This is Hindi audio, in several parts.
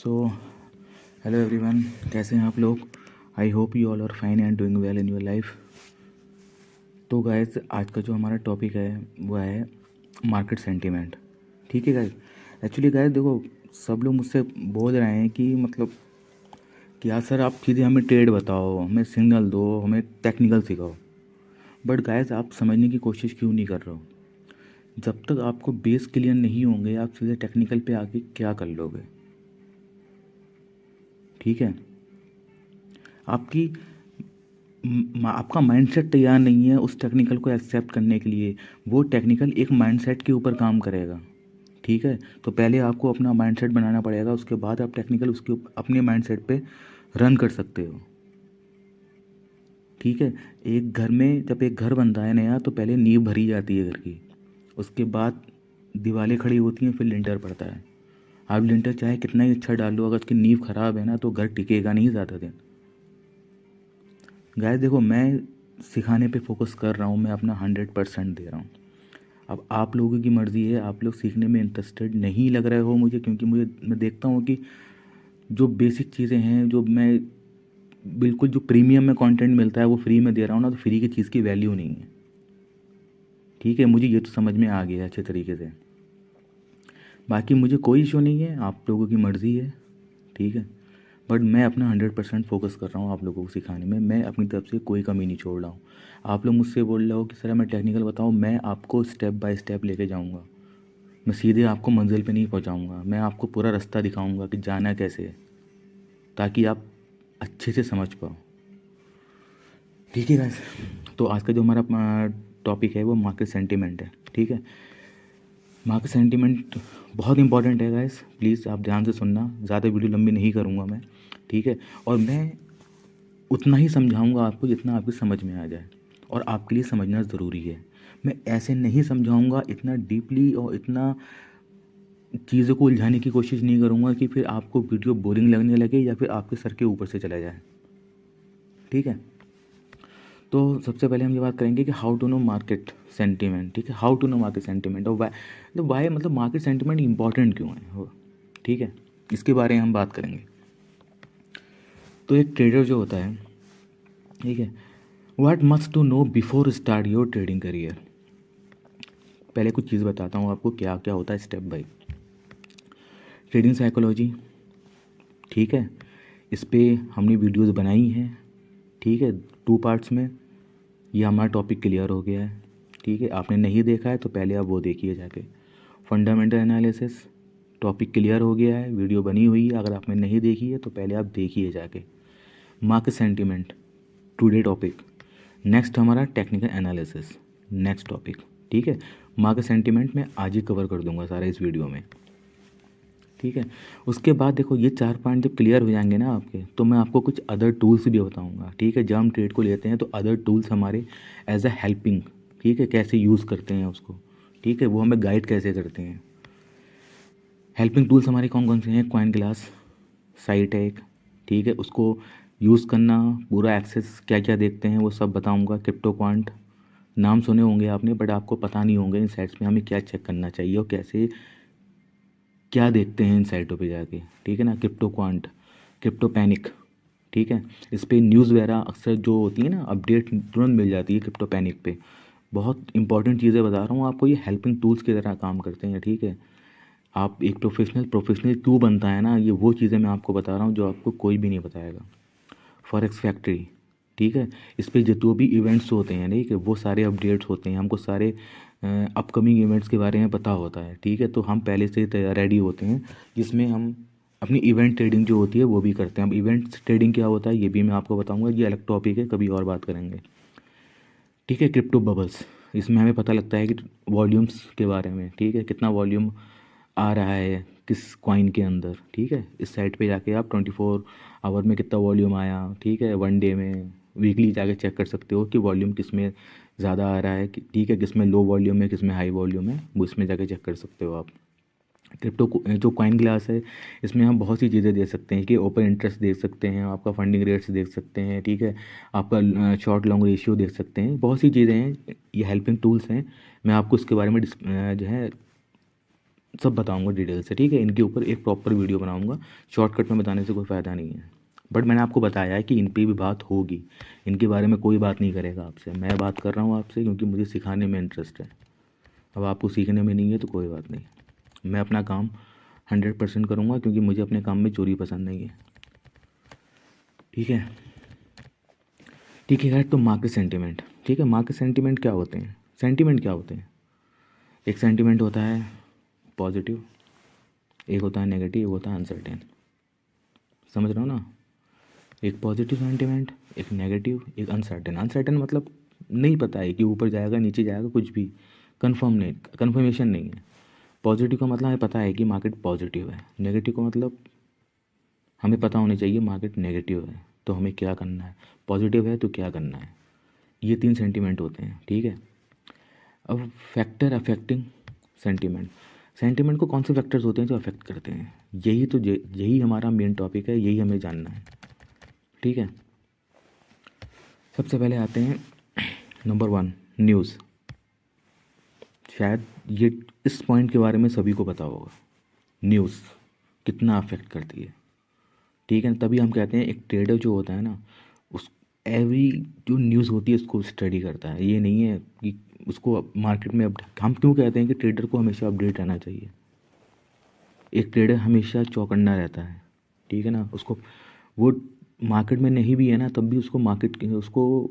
सो हेलो एवरीवन, कैसे हैं आप लोग। I hope you all are fine and doing well in your life. तो गाइस, आज का जो हमारा टॉपिक है वो है मार्केट सेंटीमेंट। ठीक है गाइस। एक्चुअली गाइस देखो, सब लोग मुझसे बोल रहे हैं कि मतलब कि यार सर आप सीधे हमें ट्रेड बताओ, हमें सिग्नल दो, हमें टेक्निकल सिखाओ। बट गाइस, आप समझने की कोशिश क्यों नहीं कर रहे हो। जब तक आपको बेस क्लियर नहीं होंगे आप सीधे टेक्निकल पे आके क्या कर लोगे। ठीक है। आपकी आपका माइंडसेट तैयार नहीं है उस टेक्निकल को एक्सेप्ट करने के लिए। वो टेक्निकल एक माइंडसेट के ऊपर काम करेगा। ठीक है। तो पहले आपको अपना माइंडसेट बनाना पड़ेगा, उसके बाद आप टेक्निकल उसके अपने माइंडसेट पे रन कर सकते हो। ठीक है। एक घर में जब एक घर बनता है नया तो पहले नींव भरी जाती है घर की, उसके बाद दीवारें खड़ी होती हैं, फिर लिंटर पड़ता है। आप लिंटर चाहे कितना ही अच्छा डाल लो, अगर उसकी नींव खराब है ना तो घर टिकेगा नहीं ज़्यादा दिन। गाइस देखो, मैं सिखाने पे फोकस कर रहा हूँ, मैं अपना 100% दे रहा हूँ। अब आप लोगों की मर्ज़ी है, आप लोग सीखने में इंटरेस्टेड नहीं लग रहे हो मुझे, क्योंकि मैं देखता हूँ कि जो बेसिक चीज़ें हैं, जो मैं बिल्कुल जो प्रीमियम में कंटेंट मिलता है वो फ्री में दे रहा हूँ ना, तो फ्री की चीज़ की वैल्यू नहीं है। ठीक है, मुझे ये तो समझ में आ गया अच्छे तरीके से। बाकी मुझे कोई इशू नहीं है, आप लोगों की मर्ज़ी है। ठीक है। बट मैं अपना 100% फोकस कर रहा हूँ आप लोगों को सिखाने में। मैं अपनी तरफ से कोई कमी नहीं छोड़ रहा हूँ। आप लोग मुझसे बोल रहे हो कि सर मैं टेक्निकल बताऊँ, मैं आपको स्टेप बाय स्टेप लेके जाऊँगा। मैं सीधे आपको मंजिल पे नहीं पहुँचाऊँगा, मैं आपको पूरा रास्ता दिखाऊँगा कि जाना कैसे है, ताकि आप अच्छे से समझ पाओ। ठीक है गाइस। तो आज का जो हमारा टॉपिक है वो मार्केट सेंटीमेंट है। ठीक है। मार्केट सेंटीमेंट बहुत इंपॉर्टेंट है गाइस, प्लीज़ आप ध्यान से सुनना, ज़्यादा वीडियो लंबी नहीं करूँगा मैं। ठीक है। और मैं उतना ही समझाऊंगा आपको जितना आपकी समझ में आ जाए, और आपके लिए समझना ज़रूरी है। मैं ऐसे नहीं समझाऊंगा इतना डीपली और इतना चीज़ों को उलझाने की कोशिश नहीं करूंगा कि फिर आपको वीडियो बोरिंग लगने लगे या फिर आपके सर के ऊपर से चला जाए। ठीक है। तो सबसे पहले हम ये बात करेंगे कि how to know market sentiment. ठीक है। How to know market sentiment और वाई मतलब मार्केट सेंटीमेंट इंपॉर्टेंट क्यों है। ठीक है। इसके बारे में हम बात करेंगे। तो एक ट्रेडर जो होता है, ठीक है, what must to know before start your trading career. पहले कुछ चीज़ बताता हूँ आपको क्या क्या होता है स्टेप बाय। Trading psychology. ठीक है। इस पे हमने वीडियोस बनाई हैं। ठीक है, 2 पार्ट्स में। ये हमारा टॉपिक क्लियर हो गया है। ठीक है। आपने नहीं देखा है तो पहले आप वो देखिए जाके। फंडामेंटल एनालिसिस टॉपिक क्लियर हो गया है, वीडियो बनी हुई है, अगर आपने नहीं देखी है तो पहले आप देखिए जाके। Market sentiment today topic. Next हमारा टेक्निकल एनालिसिस, नेक्स्ट टॉपिक। ठीक है। मार्केट सेंटीमेंट में आज ही कवर कर दूंगा सारा इस वीडियो में। ठीक है। उसके बाद देखो, ये 4 पॉइंट जब क्लियर हो जाएंगे ना आपके, तो मैं आपको कुछ अदर टूल्स भी बताऊंगा। ठीक है। जब हम ट्रेड को लेते हैं तो अदर टूल्स हमारे एज अ हेल्पिंग, ठीक है, कैसे यूज़ करते हैं उसको। ठीक है। वो हमें गाइड कैसे करते हैं। हेल्पिंग टूल्स हमारे कौन कौन से हैं, कॉइन ग्लास, साइटेक। ठीक है। उसको यूज़ करना, पूरा एक्सेस क्या क्या देखते हैं वो सब बताऊंगा। क्रिप्टो क्वांट नाम सुने होंगे आपने, बट आपको पता नहीं होंगे इन साइट्स में हमें क्या चेक करना चाहिए और कैसे क्या देखते हैं इन साइटों पे जाके। ठीक है ना। Crypto quant, crypto panic. ठीक है। इस पर न्यूज़ वगैरह अक्सर जो होती है ना, अपडेट तुरंत मिल जाती है क्रिप्टो पैनिक पे। बहुत इंपॉर्टेंट चीज़ें बता रहा हूँ आपको, ये हेल्पिंग टूल्स की तरह काम करते हैं। ठीक है। आप एक प्रोफेशनल क्यों बनता है ना, ये वो चीज़ें मैं आपको बता रहा हूँ जो आपको कोई भी नहीं बताएगा। Forex factory. ठीक है। इस पे जो भी इवेंट्स होते हैं, ठीक है, वो सारे अपडेट्स होते हैं, हमको सारे अपकमिंग इवेंट्स के बारे में पता होता है। ठीक है। तो हम पहले से रेडी होते हैं, जिसमें हम अपनी इवेंट ट्रेडिंग जो होती है वो भी करते हैं। अब इवेंट ट्रेडिंग क्या होता है ये भी मैं आपको बताऊंगा, ये अलग टॉपिक है, कभी और बात करेंगे। ठीक है। क्रिप्टो बबल्स, इसमें हमें पता लगता है कि वॉल्यूम्स के बारे में। ठीक है। कितना वॉल्यूम आ रहा है किस कॉइन के अंदर। ठीक है। इस साइट पे जाके आप 24 आवर में कितना वॉल्यूम आया, ठीक है, 1 डे में, वीकली जाके चेक कर सकते हो कि वॉल्यूम किस में ज़्यादा आ रहा है ठीक है, किस में लो वॉल्यूम है, किस में हाई वॉल्यूम है, वो इसमें जाके चेक कर सकते हो आप। क्रिप्टो जो कॉइन ग्लास है, इसमें हम बहुत सी चीज़ें देख सकते हैं कि ओपन इंटरेस्ट देख सकते हैं, आपका फंडिंग रेट्स देख सकते हैं। ठीक है। आपका शॉर्ट लॉन्ग रेशियो देख सकते हैं, बहुत सी चीज़ें हैं, ये हेल्पिंग टूल्स हैं। मैं आपको इसके बारे में जो है सब बताऊंगा डिटेल से, ठीक है। इनके ऊपर एक प्रॉपर वीडियो बनाऊंगा, शॉर्टकट में बताने से कोई फ़ायदा नहीं है। बट मैंने आपको बताया है कि इन पे भी बात होगी, इनके बारे में कोई बात नहीं करेगा आपसे। मैं बात कर रहा हूँ आपसे क्योंकि मुझे सिखाने में इंटरेस्ट है। अब आपको सीखने में नहीं है तो कोई बात नहीं, मैं अपना काम 100% करूँगा क्योंकि मुझे अपने काम में चोरी पसंद नहीं है, ठीक है। ठीक है यार, तो मार्केट सेंटिमेंट, ठीक है। मार्केट सेंटिमेंट क्या होते हैं, सेंटिमेंट क्या होते हैं? एक सेंटिमेंट होता है पॉजिटिव, एक होता है नेगेटिव, एक होता है अनसर्टेन। समझ रहे हो ना? एक पॉजिटिव सेंटिमेंट, एक नेगेटिव, एक अनसर्टेन। अनसर्टेन मतलब नहीं पता है कि ऊपर जाएगा नीचे जाएगा, कुछ भी कंफर्म नहीं, कंफर्मेशन नहीं है। पॉजिटिव का मतलब हमें पता है कि मार्केट पॉजिटिव है। नेगेटिव का मतलब हमें पता होना चाहिए मार्केट नेगेटिव है तो हमें क्या करना है, पॉजिटिव है तो क्या करना है। ये 3 सेंटिमेंट होते हैं, ठीक है। अब फैक्टर अफेक्टिंग सेंटिमेंट, सेंटिमेंट को कौन से फैक्टर्स होते हैं जो अफेक्ट करते हैं, यही हमारा मेन टॉपिक है, यही हमें जानना है, ठीक है। सबसे पहले आते हैं नंबर 1, न्यूज़। शायद ये इस पॉइंट के बारे में सभी को पता होगा, न्यूज़ कितना अफेक्ट करती है, ठीक है। तभी हम कहते हैं एक ट्रेडर जो होता है ना, उस एवरी जो न्यूज़ होती है उसको स्टडी करता है। ये नहीं है कि उसको मार्केट में हम क्यों कहते हैं कि ट्रेडर को हमेशा अपडेट रहना चाहिए। एक ट्रेडर हमेशा चौकन्ना रहता है, ठीक है ना। उसको वो मार्केट में नहीं भी है ना तब भी उसको उसको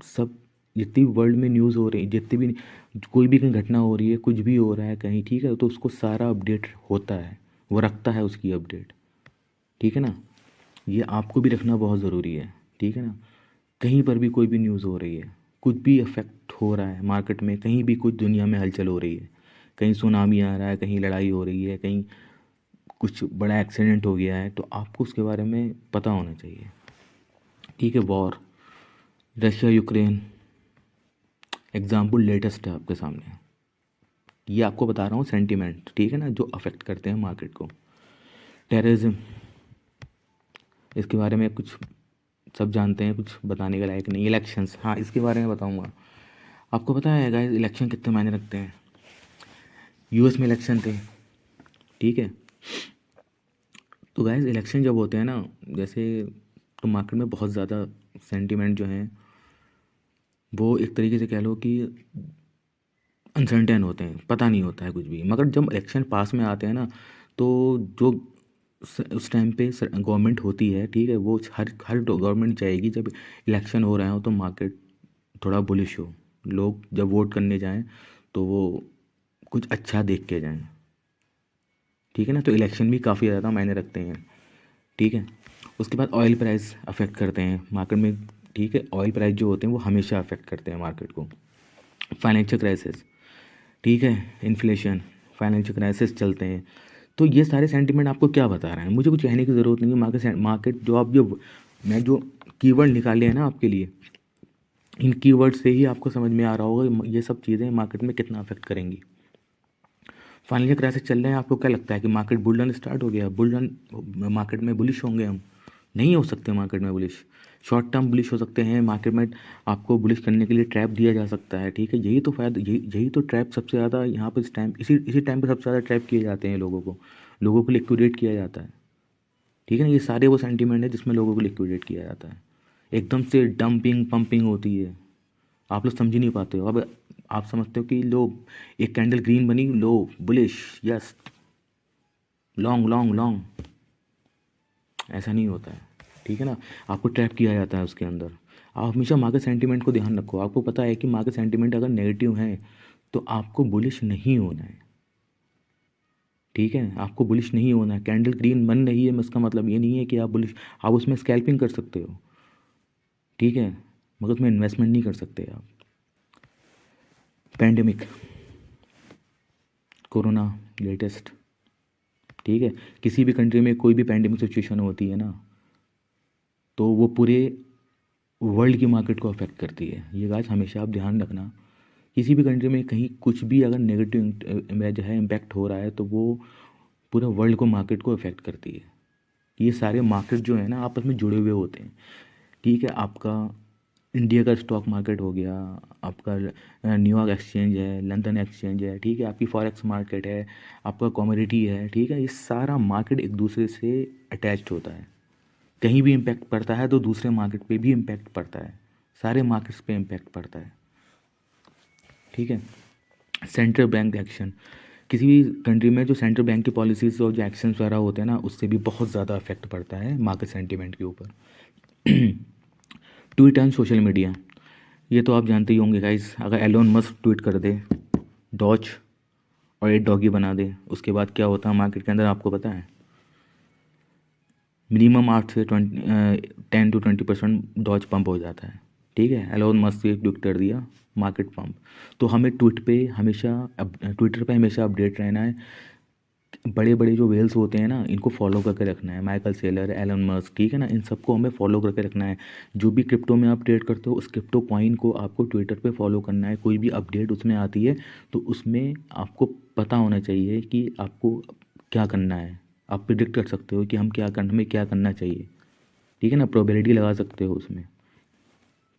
सब जितनी वर्ल्ड में न्यूज़ हो रही, जितनी भी कोई भी कहीं घटना हो रही है, कुछ भी हो रहा है कहीं, ठीक है, तो उसको सारा अपडेट होता है, वो रखता है उसकी अपडेट, ठीक है ना। ये आपको भी रखना बहुत ज़रूरी है, ठीक है ना। कहीं पर भी कोई भी न्यूज़ हो रही है, कुछ भी इफेक्ट हो रहा है मार्केट में, कहीं भी कुछ दुनिया में हलचल हो रही है, कहीं सुनामी आ रहा है, कहीं लड़ाई हो रही है, कहीं कुछ बड़ा एक्सीडेंट हो गया है, तो आपको उसके बारे में पता होना चाहिए, ठीक है। War, Russia Ukraine example latest है आपके सामने, ये आपको बता रहा हूँ सेंटिमेंट, ठीक है ना, जो अफेक्ट करते हैं मार्केट को। टेररिज्म, इसके बारे में कुछ सब जानते हैं, कुछ बताने के लायक नहीं। इलेक्शंस, हाँ इसके बारे में बताऊँगा। आपको पता है गाइस इलेक्शन कितने मायने रखते हैं? यूएस में इलेक्शन थे, ठीक है। तो गाइस इलेक्शन जब होते हैं ना, जैसे तो मार्केट में बहुत ज़्यादा सेंटिमेंट जो हैं वो एक तरीके से कह लो कि अनसर्टेन होते हैं, पता नहीं होता है कुछ भी। मगर जब इलेक्शन पास में आते हैं ना, तो जो उस टाइम पे गवर्नमेंट होती है, ठीक है, वो हर हर गवर्नमेंट चाहेगी जब इलेक्शन हो रहे हो तो मार्केट थोड़ा बुलिश हो, लोग जब वोट करने जाएं तो वो कुछ अच्छा देख के जाएं, ठीक है ना। तो इलेक्शन भी काफ़ी ज़्यादा मायने रखते हैं, ठीक है। उसके बाद ऑयल प्राइस अफेक्ट करते हैं मार्केट में, ठीक है। ऑयल प्राइस जो होते हैं वो हमेशा अफेक्ट करते हैं मार्केट को। फाइनेंशियल क्राइसिस, ठीक है, इन्फ्लेशन, फाइनेंशियल क्राइसिस चलते हैं। तो ये सारे सेंटिमेंट आपको क्या बता रहे हैं, मुझे कुछ कहने की ज़रूरत नहीं है। मार्केट मार्केट जो आप जो मैं जो कीवर्ड निकाले हैं ना आपके लिए, इन कीवर्ड से ही आपको समझ में आ रहा होगा ये सब चीज़ें मार्केट में कितना अफेक्ट करेंगी। फाइनेंशियल क्राइसिस चल रहे हैं, आपको क्या लगता है कि मार्केट बुल रन स्टार्ट हो गया, बुल रन मार्केट में बुलिश होंगे हम? नहीं हो सकते मार्केट में बुलिश। शॉर्ट टर्म बुलिश हो सकते हैं मार्केट में, आपको बुलिश करने के लिए ट्रैप दिया जा सकता है, ठीक है। यही तो फ़ायदा, यही तो ट्रैप सबसे ज़्यादा यहाँ पर इस टाइम, इसी टाइम पे सबसे ज़्यादा ट्रैप किए जाते हैं लोगों को लिक्विडेट किया जाता है, ठीक है ना। ये सारे वो सेंटीमेंट है जिसमें लोगों को लिक्विडेट किया जाता है, एकदम से डंपिंग पंपिंग होती है। आप लोग समझ ही नहीं पाते हो। अब आप समझते हो कि लो एक कैंडल ग्रीन बनी, लो bullish, yes, long long long, ऐसा नहीं होता है, ठीक है ना। आपको ट्रैप किया जाता है उसके अंदर। आप हमेशा मार्केट सेंटीमेंट को ध्यान रखो। आपको पता है कि मार्केट सेंटीमेंट अगर नेगेटिव है तो आपको बुलिश नहीं होना है, ठीक है। आपको बुलिश नहीं होना है। कैंडल ग्रीन बन रही है इसका मतलब ये नहीं है कि आप बुलिश, आप उसमें स्कैल्पिंग कर सकते हो, ठीक है, मगर उसमें इन्वेस्टमेंट नहीं कर सकते आप। पैंडेमिक, कोरोना लेटेस्ट, ठीक है। किसी भी कंट्री में कोई भी पैंडेमिक सिचुएशन होती है ना, तो वो पूरे वर्ल्ड की मार्केट को अफेक्ट करती है। ये बात हमेशा आप ध्यान रखना। किसी भी कंट्री में कहीं कुछ भी अगर नेगेटिव जो है इम्पैक्ट हो रहा है तो वो पूरे वर्ल्ड को, मार्केट को अफेक्ट करती है। ये सारे मार्केट जो है ना आपस में जुड़े हुए होते हैं, ठीक है। आपका इंडिया का स्टॉक मार्केट हो गया, आपका न्यूयॉर्क एक्सचेंज है, लंदन एक्सचेंज है, ठीक है, आपकी फॉरेक्स मार्केट है, आपका कमोडिटी है, ठीक है, ये सारा मार्केट एक दूसरे से अटैच्ड होता है। कहीं भी इम्पैक्ट पड़ता है तो दूसरे मार्केट पे भी इम्पैक्ट पड़ता है, सारे मार्केट्स पे इम्पैक्ट पड़ता है, ठीक है। सेंट्रल बैंक एक्शन, किसी भी कंट्री में जो सेंट्रल बैंक की पॉलिसीज़ और जो एक्शंस वगैरह होते हैं ना, उससे भी बहुत ज़्यादा इफेक्ट पड़ता है मार्केट सेंटीमेंट के ऊपर। ट्वीट एंड सोशल मीडिया, ये तो आप जानते ही होंगे गाइस, अगर एलोन मस्क ट्वीट कर दे डॉज और एक डॉगी बना दे, उसके बाद क्या होता है मार्केट के अंदर आपको पता है? मिनिमम 8 से 10 to 20% डॉज पंप हो जाता है, ठीक है। एलोन मस्क ने ट्वीट कर दिया, मार्केट पंप। तो हमें ट्विटर पे हमेशा अपडेट रहना है। बड़े बड़े जो वेल्स होते हैं ना, इनको फॉलो करके रखना है, माइकल सेलर, एलन मस्क, ठीक है ना, इन सबको हमें फॉलो करके रखना है। जो भी क्रिप्टो में आप ट्रेड करते हो, उस क्रिप्टो कॉइन को आपको ट्विटर पे फॉलो करना है। कोई भी अपडेट उसमें आती है तो उसमें आपको पता होना चाहिए कि आपको क्या करना है। आप प्रिडिक्ट कर सकते हो कि हमें क्या करना चाहिए, ठीक है ना, प्रोबेबिलिटी लगा सकते हो उसमें,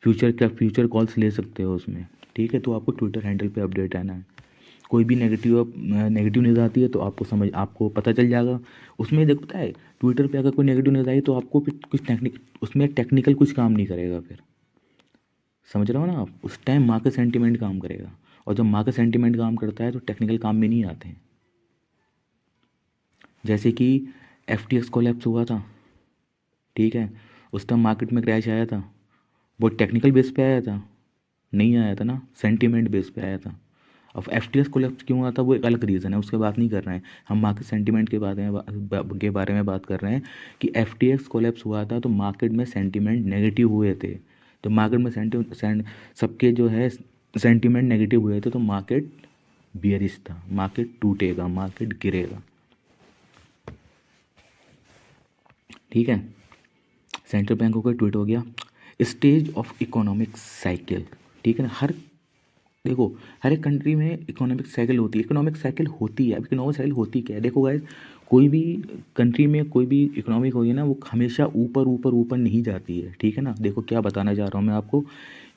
फ्यूचर कॉल्स ले सकते हो उसमें, ठीक है। तो आपको ट्विटर हैंडल पे अपडेट रहना है। कोई भी नेगेटिव न्यूज़ आती है तो आपको पता चल जाएगा उसमें। देख, पता है, ट्विटर पे अगर कोई नेगेटिव न्यूज़ आई तो आपको फिर कुछ उसमें टेक्निकल कुछ काम नहीं करेगा फिर, समझ रहे हो ना आप? उस टाइम मार्केट सेंटीमेंट काम करेगा, और जब मार्केट सेंटीमेंट काम करता है तो टेक्निकल काम में नहीं आते हैं। जैसे कि FTX कोलैप्स हुआ था, ठीक है, उस टाइम मार्केट में क्रैश आया था, वो टेक्निकल बेस पे आया था? नहीं आया था ना, सेंटीमेंट बेस पे आया था। अब FTX कोलैप्स क्यों हुआ था वो एक अलग रीज़न है, उसके बात नहीं कर रहे हैं हम, मार्केट सेंटीमेंट के बारे में बात कर रहे हैं कि FTX कोलैप्स हुआ था तो मार्केट में सेंटीमेंट नेगेटिव हुए थे। तो मार्केट में सबके जो है सेंटीमेंट नेगेटिव हुए थे तो मार्केट बियरिश था, मार्केट टूटेगा, मार्केट गिरेगा, ठीक है। सेंट्रल बैंकों का ट्वीट हो गया। स्टेज ऑफ इकोनॉमिक साइकिल, ठीक है ना। देखो, हर एक कंट्री में इकोनॉमिक साइकिल होती है, इकोनॉमिक साइकिल होती है। अब इकोनॉमिक साइकिल होती क्या है, देखो गाइस, कोई भी कंट्री में कोई भी इकोनॉमिक होगी ना, वो हमेशा ऊपर ऊपर ऊपर नहीं जाती है, ठीक है ना। देखो क्या बताना चाह रहा हूँ मैं आपको,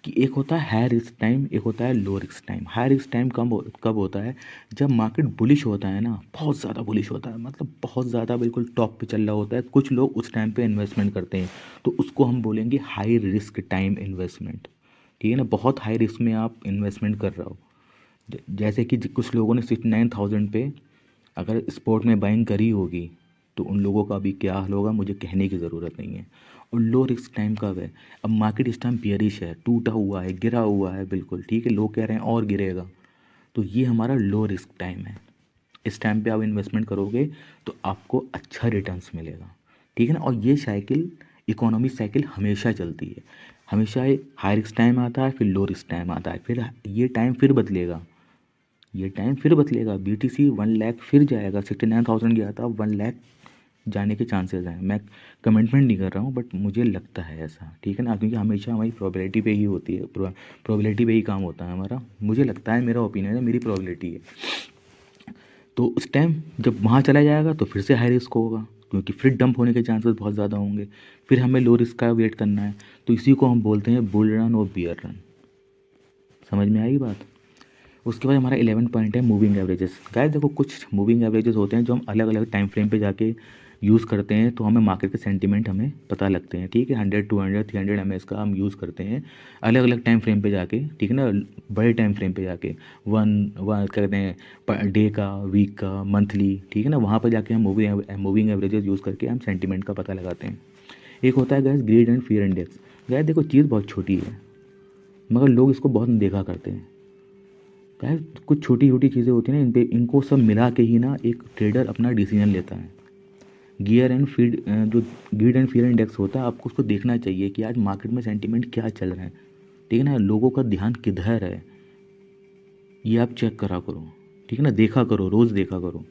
कि एक होता है हाई रिस्क टाइम, एक होता है low risk time. High risk time कब होता है? जब मार्केट बुलिश होता है ना, बहुत ज़्यादा बुलिश होता है, मतलब बहुत ज़्यादा बिल्कुल टॉप पे चल रहा होता है, कुछ लोग उस टाइम पे इन्वेस्टमेंट करते हैं, तो उसको हम बोलेंगे हाई रिस्क टाइम इन्वेस्टमेंट, ठीक है ना। बहुत हाई रिस्क में आप इन्वेस्टमेंट कर रहे हो, जैसे कि कुछ लोगों ने 69,000 पे अगर स्पोर्ट में बाइंग करी होगी, तो उन लोगों का अभी क्या हाल होगा मुझे कहने की ज़रूरत नहीं है। और लो रिस्क टाइम कब है? अब मार्केट इस टाइम बियरिश है, टूटा हुआ है, गिरा हुआ है बिल्कुल, ठीक है, लोग कह रहे हैं और गिरेगा, तो ये हमारा लो रिस्क टाइम है। इस टाइम पे आप इन्वेस्टमेंट करोगे तो आपको अच्छा रिटर्न्स मिलेगा, ठीक है ना। और ये साइकिल, इकोनॉमी साइकिल हमेशा चलती है, हमेशा हाई रिस्क टाइम आता है, फिर लो रिस्क टाइम आता है, फिर ये टाइम फिर बदलेगा, ये टाइम फिर बदलेगा। BTC 1 लाख फिर जाएगा, 69,000 गया था, 1 लाख जाने के चांसेस हैं। मैं कमिटमेंट नहीं कर रहा हूँ, बट मुझे लगता है ऐसा, ठीक है ना, क्योंकि हमेशा हमारी प्रोबेबिलिटी पे ही होती है, प्रोबेबिलिटी पे ही काम होता है हमारा। मुझे लगता है, मेरा ओपिनियन है, मेरी प्रोबेबिलिटी है। तो उस टाइम जब वहाँ चला जाएगा तो फिर से हाई रिस्क होगा, क्योंकि फिर डंप होने के चांसेस बहुत ज़्यादा होंगे, फिर हमें लो रिस्क का वेट करना है। तो इसी को हम बोलते हैं बुल रन और बियर रन। समझ में आई बात? उसके बाद हमारा 11 पॉइंट है मूविंग एवरेजेस। गाइस देखो, कुछ मूविंग एवरेजेस होते हैं जो हम अलग अलग टाइम फ्रेम पे जाके यूज़ करते हैं, तो हमें मार्केट के सेंटीमेंट हमें पता लगते हैं, ठीक है। 100, 200, 300 MS का हम यूज़ करते हैं अलग अलग टाइम फ्रेम पे जाके, ठीक है ना, बड़े टाइम फ्रेम पे जाके, वन वन क्या कहते हैं, डे का, वीक का, मंथली, ठीक है ना, वहाँ पर जाके हम मूविंग एवरेजेस यूज़ करके हम सेंटीमेंट का पता लगाते हैं। एक होता है gas grid and fear index. Gas देखो, चीज़ बहुत छोटी है मगर लोग इसको बहुत देखा करते हैं। क्या, कुछ छोटी छोटी चीज़ें होती हैं ना, इनको सब मिला के ही ना एक ट्रेडर अपना डिसीजन लेता है। जो ग्रीड एंड फियर इंडेक्स होता है, आपको उसको देखना चाहिए कि आज मार्केट में सेंटीमेंट क्या चल रहा है, ठीक है ना, लोगों का ध्यान किधर है, ये आप चेक करा करो, ठीक है ना, देखा करो, रोज़ देखा करो।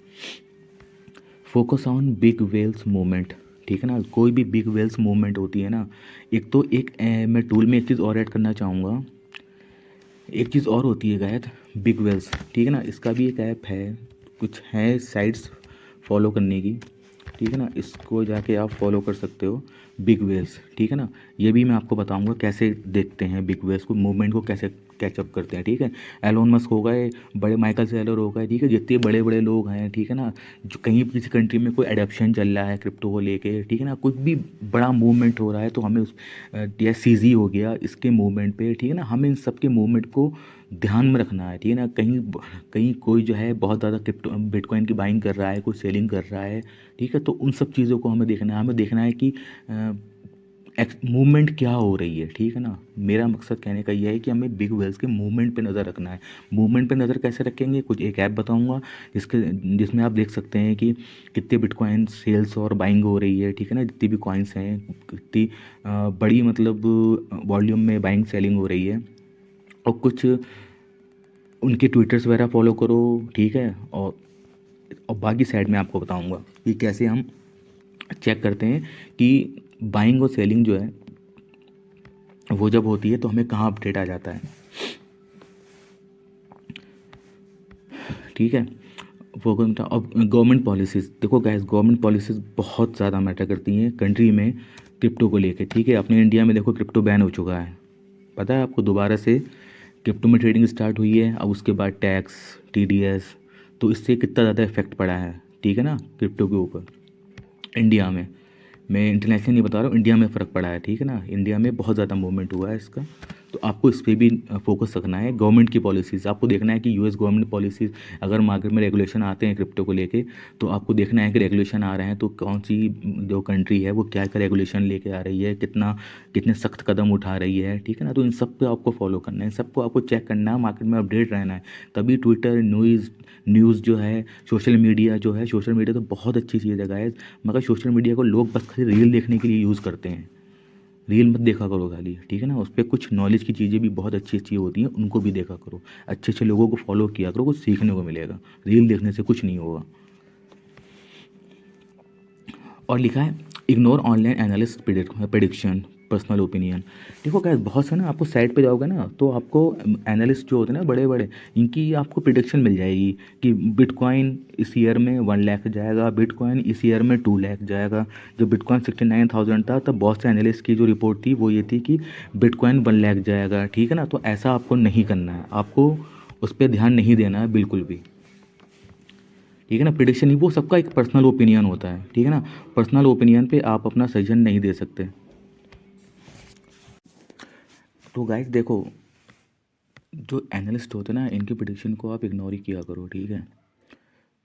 Focus on big whales movement, ठीक है ना, कोई भी बिग वेल्स मूवमेंट होती है ना, मैं टूल में एक चीज़ और ऐड करना चाहूँगा, एक चीज़ और होती है गायद, बिग वेल्स, ठीक है ना, इसका भी एक ऐप है, कुछ है साइट्स फॉलो करने की, ठीक है ना, इसको जाके आप फॉलो कर सकते हो, बिग वेव्स, ठीक है ना। ये भी मैं आपको बताऊंगा कैसे देखते हैं बिग वेव्स को, मूवमेंट को कैसे कैचअप करते हैं, ठीक है। एलोन मस्क हो गए, बड़े माइकल सेलर हो गए, ठीक है, जितने बड़े बड़े लोग हैं, ठीक है ना, जो कहीं किसी कंट्री में कोई एडॉप्शन चल रहा है क्रिप्टो को लेके, ठीक है ना, कुछ भी बड़ा मूवमेंट हो रहा है तो हमें उस या सीजी हो गया इसके मूवमेंट पे, ठीक है ना, हमें इन सब के मूवमेंट को ध्यान में रखना है, ठीक है ना। कहीं कहीं कोई जो है बहुत ज़्यादा क्रिप्टो बिटकॉइन की बाइंग कर रहा है, कोई सेलिंग कर रहा है, ठीक है, तो उन सब चीज़ों को हमें देखना है कि मूवमेंट क्या हो रही है, ठीक है ना। मेरा मकसद कहने का यह है कि हमें बिग वेल्स के मूवमेंट पे नज़र रखना है। मूवमेंट पे नज़र कैसे रखेंगे, कुछ एक ऐप बताऊंगा जिसमें आप देख सकते हैं कि कितने बिटकॉइन सेल्स और बाइंग हो रही है, ठीक है ना, जितनी भी कॉइन्स हैं, कितनी बड़ी मतलब वॉल्यूम में बाइंग सेलिंग हो रही है, और कुछ उनके ट्विटर्स वगैरह फॉलो करो, ठीक है। और बाकी साइड में आपको बताऊंगा कि कैसे हम चेक करते हैं कि बाइंग और सेलिंग जो है वो जब होती है तो हमें कहाँ अपडेट आ जाता है, ठीक है। वो अब गवर्नमेंट पॉलिसीज़ देखो गाइस, गवर्नमेंट पॉलिसीज़ बहुत ज़्यादा मैटर करती हैं कंट्री में क्रिप्टो को लेके, ठीक है। अपने इंडिया में देखो क्रिप्टो बैन हो चुका है, पता है आपको, दोबारा से क्रिप्टो में ट्रेडिंग स्टार्ट हुई है। अब उसके बाद टैक्स, टीडीएस, तो इससे कितना ज़्यादा इफेक्ट पड़ा है, ठीक है ना, क्रिप्टो के ऊपर इंडिया में। मैं इंटरनेशनल नहीं बता रहा हूँ, इंडिया में फ़र्क पड़ा है, ठीक है ना, इंडिया में बहुत ज़्यादा मूवमेंट हुआ है इसका। तो आपको इस पर भी फोकस रखना है। गवर्नमेंट की पॉलिसीज़ आपको देखना है कि यूएस गवर्नमेंट पॉलिसीज़, अगर मार्केट में रेगुलेशन आते हैं क्रिप्टो को लेके, तो आपको देखना है कि रेगुलेशन आ रहे हैं तो कौन सी जो कंट्री है वो क्या क्या रेगुलेशन लेके आ रही है, कितने सख्त कदम उठा रही है, ठीक है ना। तो इन सब पे आपको फॉलो करना है, सबको आपको चेक करना है, मार्केट में अपडेट रहना है। तभी ट्विटर, न्यूज़ जो है, सोशल मीडिया जो है, सोशल मीडिया तो बहुत अच्छी चीज़ है गाइस, मगर सोशल मीडिया को लोग बस खाली रील देखने के लिए यूज़ करते हैं। रील मत देखा करो खाली, ठीक है ना, उस पर कुछ नॉलेज की चीज़ें भी बहुत अच्छी अच्छी होती हैं, उनको भी देखा करो, अच्छे अच्छे लोगों को फॉलो किया करो, कुछ सीखने को मिलेगा, रील देखने से कुछ नहीं होगा। और लिखा है ignore online analyst prediction personal opinion. देखो क्या, बहुत से ना आपको साइट पे जाओगे ना तो आपको एनालिस्ट जो होते हैं ना बड़े बड़े, इनकी आपको प्रिडिक्शन मिल जाएगी कि बिटकॉइन इस ईयर में 1 लाख जाएगा, बिटकॉइन इस ईयर में 2 लाख जाएगा। जब बिटकॉइन 69,000 था तब बहुत से एनालिस्ट की जो रिपोर्ट थी वो ये थी कि बिटकॉइन 1 लाख जाएगा, ठीक है ना। तो ऐसा आपको नहीं करना है, आपको उस पर ध्यान नहीं देना है बिल्कुल भी, ठीक है ना। प्रिडिक्शन ही वो सबका एक पर्सनल ओपिनियन होता है, ठीक है ना, पर्सनल ओपिनियन पे आप अपना सजेशन नहीं दे सकते। तो गाइस देखो, जो एनालिस्ट होते हैं ना इनके प्रिडिक्शन को आप इग्नोर ही किया करो, ठीक है,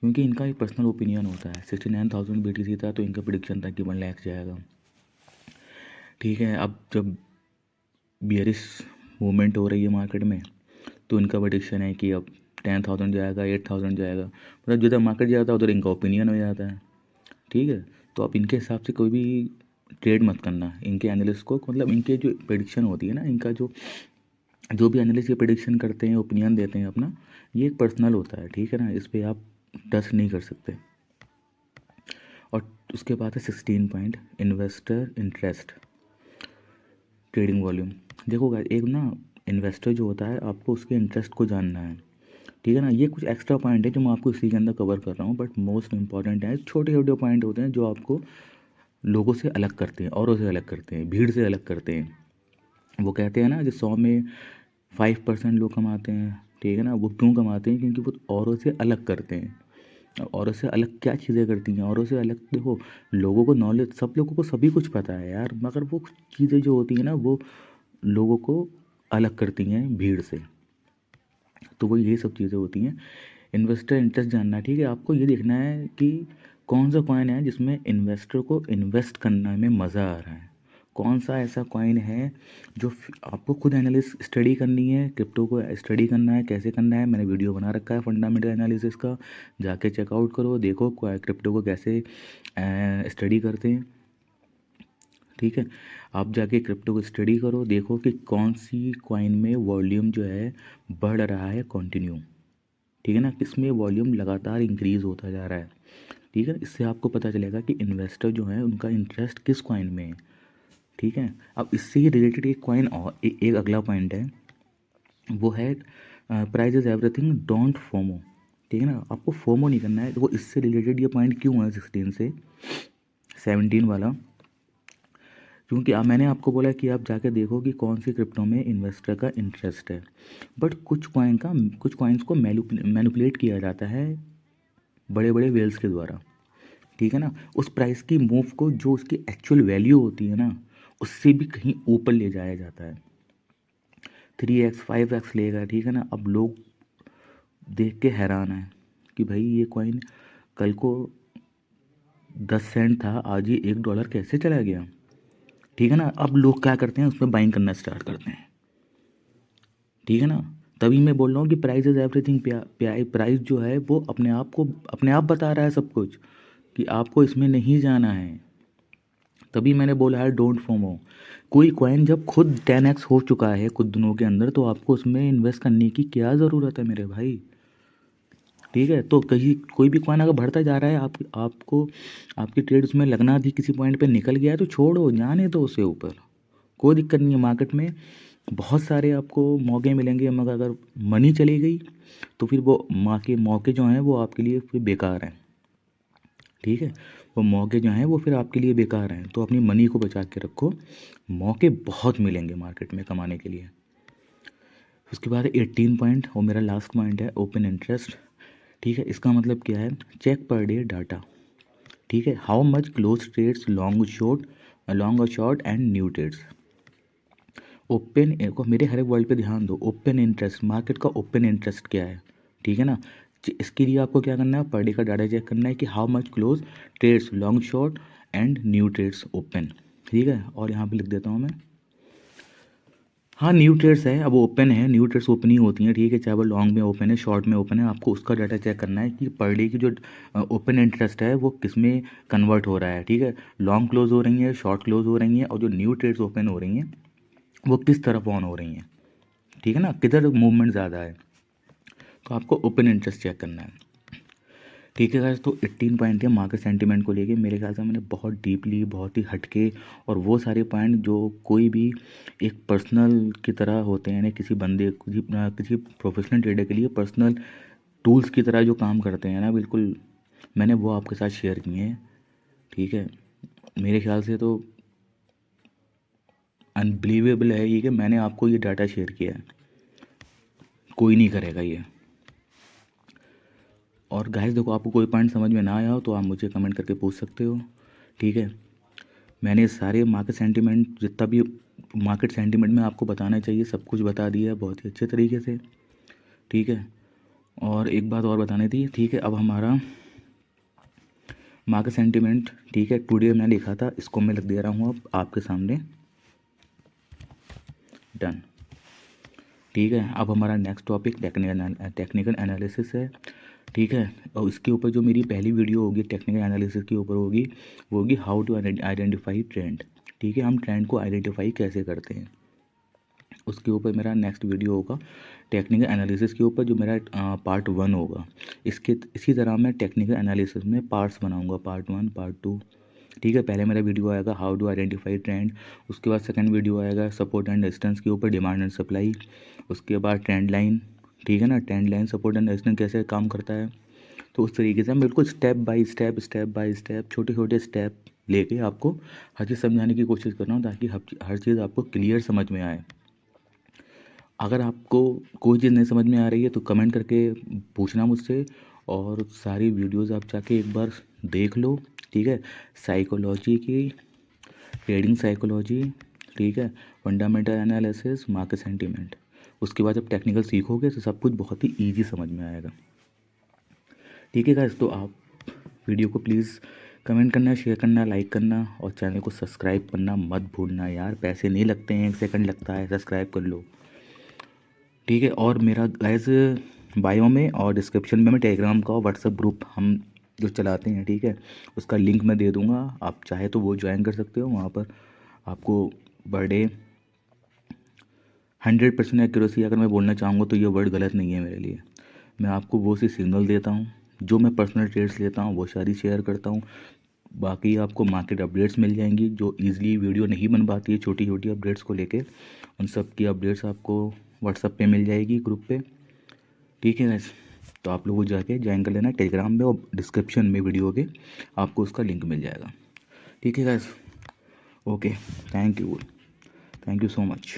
क्योंकि इनका एक पर्सनल ओपिनियन होता है। 69,000 BTC था तो इनका प्रिडिक्शन था कि 1 लाख जाएगा, ठीक है। अब जब बियरिश मूवमेंट हो रही है मार्केट में तो इनका प्रिडिक्शन है कि अब 10,000 जाएगा, 8,000 जाएगा, मतलब जिधर मार्केट जाता है उधर इनका ओपिनियन हो जाता है, ठीक है। तो आप इनके हिसाब से कोई भी ट्रेड मत करना, इनके एनालिस्ट को, मतलब इनके जो प्रेडिक्शन होती है ना, इनका जो जो भी एनालिस्ट ये प्रेडिक्शन करते हैं, ओपिनियन देते हैं अपना, ये एक पर्सनल होता है, ठीक है ना, इस पर आप टच नहीं कर सकते। और उसके बाद है 16 point, investor interest trading volume. देखो गाइस, एक ना इन्वेस्टर जो होता है आपको उसके इंटरेस्ट को जानना है, ठीक है ना। ये कुछ एक्स्ट्रा पॉइंट है जो मैं आपको इसी के अंदर कवर कर रहा हूँ, बट मोस्ट इंपॉर्टेंट है, छोटे छोटे पॉइंट होते हैं जो आपको लोगों से अलग करते हैं, औरों से अलग करते हैं, भीड़ से अलग करते हैं। वो कहते हैं ना जो 100 में 5% लोग कमाते हैं, ठीक है ना, वो क्यों कमाते हैं, क्योंकि वो औरों से अलग करते हैं। औरों से अलग क्या चीज़ें करती हैं, औरों से अलग देखो, लोगों को नॉलेज, सब लोगों को सभी कुछ पता है यार, मगर वो चीज़ें जो होती हैं ना वो लोगों को अलग करती हैं भीड़ से। तो वो यही सब चीज़ें होती हैं। इन्वेस्टर इंटरेस्ट जानना है, ठीक है, आपको ये देखना है कि कौन सा कॉइन है जिसमें इन्वेस्टर को इन्वेस्ट करने में मज़ा आ रहा है, कौन सा ऐसा कॉइन है जो आपको खुद एनालिस स्टडी करनी है, क्रिप्टो को स्टडी करना है, कैसे करना है, मैंने वीडियो बना रखा है फंडामेंटल एनालिसिस का, जाके चेकआउट करो, देखो क्रिप्टो को कैसे स्टडी करते हैं, ठीक है। आप जाके क्रिप्टो को स्टडी करो, देखो कि कौन सी कॉइन में वॉल्यूम जो है बढ़ रहा है कंटिन्यू, ठीक है ना, किसमें वॉल्यूम लगातार इंक्रीज़ होता जा रहा है, ठीक है। इससे आपको पता चलेगा कि इन्वेस्टर जो है उनका इंटरेस्ट किस कॉइन में है, ठीक है। अब इससे ही रिलेटेड एक कॉइन और एक अगला पॉइंट है, वो है price is everything don't FOMO, ठीक है ना, आपको फोमो नहीं करना है। देखो इससे रिलेटेड ये पॉइंट क्यों है 16 से 17 वाला, क्योंकि मैंने आपको बोला कि आप जाके देखो कि कौन सी क्रिप्टो में इन्वेस्टर का इंटरेस्ट है। बट कुछ कॉइन्स को मैनिपुलेट किया जाता है बड़े बड़े वेल्स के द्वारा, ठीक है ना। उस प्राइस की मूव को, जो उसकी एक्चुअल वैल्यू होती है ना, उससे भी कहीं ऊपर ले जाया जाता है। 3x 5x लेगा, ठीक है ना। अब लोग देख के हैरान है कि भाई ये कॉइन कल को 10 सेंट था, आज ये $1 कैसे चला गया, ठीक है ना। अब लोग क्या करते हैं, उसमें बाइंग करना स्टार्ट करते हैं, ठीक है ना। तभी मैं बोल रहा हूँ कि प्राइस इज एवरीथिंग। प्राइस जो है वो अपने आप बता रहा है सब कुछ कि आपको इसमें नहीं जाना है। तभी मैंने बोला है डोंट फोमो। कोई कॉइन जब खुद 10x हो चुका है कुछ दिनों के अंदर, तो आपको उसमें इन्वेस्ट करने की क्या ज़रूरत है मेरे भाई, ठीक है। तो कहीं कोई भी कॉइन अगर बढ़ता जा रहा है, आपको आपकी ट्रेड उसमें लगना थी, किसी पॉइंट पे निकल गया है तो छोड़ो, जाने दो उसे ऊपर, कोई दिक्कत नहीं है। मार्केट में बहुत सारे आपको मौके मिलेंगे, मगर अगर मनी चली गई तो फिर वो मौके जो हैं वो आपके लिए फिर बेकार हैं, ठीक है। वो मौके जो हैं वो फिर आपके लिए बेकार हैं, तो अपनी मनी को बचा के रखो, मौके बहुत मिलेंगे मार्केट में कमाने के लिए। उसके बाद 18 पॉइंट, और मेरा लास्ट पॉइंट है ओपन इंटरेस्ट, ठीक है। इसका मतलब क्या है, चेक पर डे डाटा, ठीक है। How much close trades long और short and new trades. Open को मेरे हर एक वर्ड पे ध्यान दो, ओपन इंटरेस्ट, मार्केट का ओपन इंटरेस्ट क्या है, ठीक है ना। इसके लिए आपको क्या करना है, पर डे का डाटा चेक करना है कि how much close trades long short and new trades open, ठीक है। और यहाँ पे लिख देता हूँ मैं, हाँ न्यू ट्रेड्स है, अब ओपन है, न्यू ट्रेड्स ओपन ही होती हैं, ठीक है। चाहे वो लॉन्ग में ओपन है, शॉर्ट में ओपन है, आपको उसका डाटा चेक करना है कि पर डे की जो ओपन इंटरेस्ट है वो किस में कन्वर्ट हो रहा है, ठीक है। लॉन्ग क्लोज हो रही है, शॉर्ट क्लोज हो रही हैं, और जो न्यू ट्रेड्स ओपन हो रही हैं वो किस तरफ ऑन हो रही हैं, ठीक है ना, किधर मूवमेंट ज़्यादा है। तो आपको ओपन इंटरेस्ट चेक करना है, ठीक है गाइस। तो 18 पॉइंट है मार्केट सेंटीमेंट को लेके। मेरे ख्याल से मैंने बहुत डीपली, बहुत ही हटके, और वो सारे पॉइंट जो कोई भी एक पर्सनल की तरह होते हैं, यानी किसी बंदे किसी प्रोफेशनल ट्रेडर के लिए पर्सनल टूल्स की तरह जो काम करते हैं ना, बिल्कुल मैंने वो आपके साथ शेयर किए हैं, ठीक है। मेरे ख्याल से तो अनबिलीवेबल है ये कि मैंने आपको ये डाटा शेयर किया है, कोई नहीं करेगा ये। और गाइस देखो, आपको कोई पॉइंट समझ में ना आया हो तो आप मुझे कमेंट करके पूछ सकते हो, ठीक है। मैंने सारे मार्केट सेंटिमेंट, जितना भी मार्केट सेंटिमेंट में आपको बताना चाहिए सब कुछ बता दिया है बहुत ही अच्छे तरीके से, ठीक है। और एक बात और बतानी थी, ठीक है। अब हमारा मार्केट सेंटिमेंट, ठीक है, टुडे मैंने लिखा था, इसको मैं लिख दे रहा हूँ अब आपके सामने, डन, ठीक है। अब हमारा नेक्स्ट टॉपिक टेक्निकल एनालिसिस है, ठीक है। और इसके ऊपर जो मेरी पहली वीडियो होगी टेक्निकल एनालिसिस के ऊपर होगी, वो होगी हाउ टू आइडेंटिफाई ट्रेंड, ठीक है। हम ट्रेंड को आइडेंटिफाई कैसे करते हैं, उसके ऊपर मेरा नेक्स्ट वीडियो होगा टेक्निकल एनालिसिस के ऊपर, जो मेरा पार्ट 1 होगा। इसी तरह मैं टेक्निकल एनालिसिस में पार्ट्स बनाऊंगा, पार्ट 1 पार्ट 2, ठीक है। पहले मेरा वीडियो आएगा हाउ टू आइडेंटिफाई ट्रेंड, उसके बाद सेकंड वीडियो आएगा सपोर्ट एंड रेजिस्टेंस के ऊपर, डिमांड एंड सप्लाई, उसके बाद ट्रेंड लाइन, ठीक है ना। Trend line, support and resistance कैसे काम करता है, तो उस तरीके से मैं बिल्कुल स्टेप बाय स्टेप छोटे छोटे स्टेप लेके आपको हर चीज़ समझाने की कोशिश कर रहा हूँ, ताकि हर चीज़ आपको क्लियर समझ में आए। अगर आपको कोई चीज़ नहीं समझ में आ रही है तो कमेंट करके पूछना मुझसे, और सारी वीडियोज़ आप जाके एक बार देख लो, ठीक है। साइकोलॉजी की, ट्रेडिंग साइकोलॉजी, ठीक है, फंडामेंटल एनालिसिस, मार्केट सेंटीमेंट, उसके बाद जब टेक्निकल सीखोगे तो सब कुछ बहुत ही ईजी समझ में आएगा, ठीक है गाइस। तो आप वीडियो को प्लीज़ कमेंट करना, शेयर करना, लाइक करना, और चैनल को सब्सक्राइब करना मत भूलना यार, पैसे नहीं लगते हैं, 1 सेकंड लगता है, सब्सक्राइब कर लो, ठीक है। और मेरा गाइस बायो में और डिस्क्रिप्शन में मैं टेलीग्राम का और व्हाट्सएप ग्रुप हम जो चलाते हैं, ठीक है, उसका लिंक मैं दे दूँगा, आप चाहे तो वो ज्वाइन कर सकते हो। वहाँ पर आपको बर्थडे 100% एक्यूरेसी, अगर मैं बोलना चाहूँगा तो ये वर्ड गलत नहीं है मेरे लिए, मैं आपको वो सी सिग्नल देता हूँ, जो मैं पर्सनल ट्रेड्स लेता हूँ वो सारी शेयर करता हूँ। बाकी आपको मार्केट अपडेट्स मिल जाएंगी, जो ईज़िली वीडियो नहीं बन पाती है छोटी छोटी अपडेट्स को लेके, उन सब की अपडेट्स आपको व्हाट्सएप पे मिल जाएगी, ग्रुप पे, ठीक है गाइस। तो आप लोगों जाके ज्वाइन कर लेना टेलीग्राम में, और डिस्क्रिप्शन में वीडियो के आपको उसका लिंक मिल जाएगा। ठीक है guys, okay, thank you so much.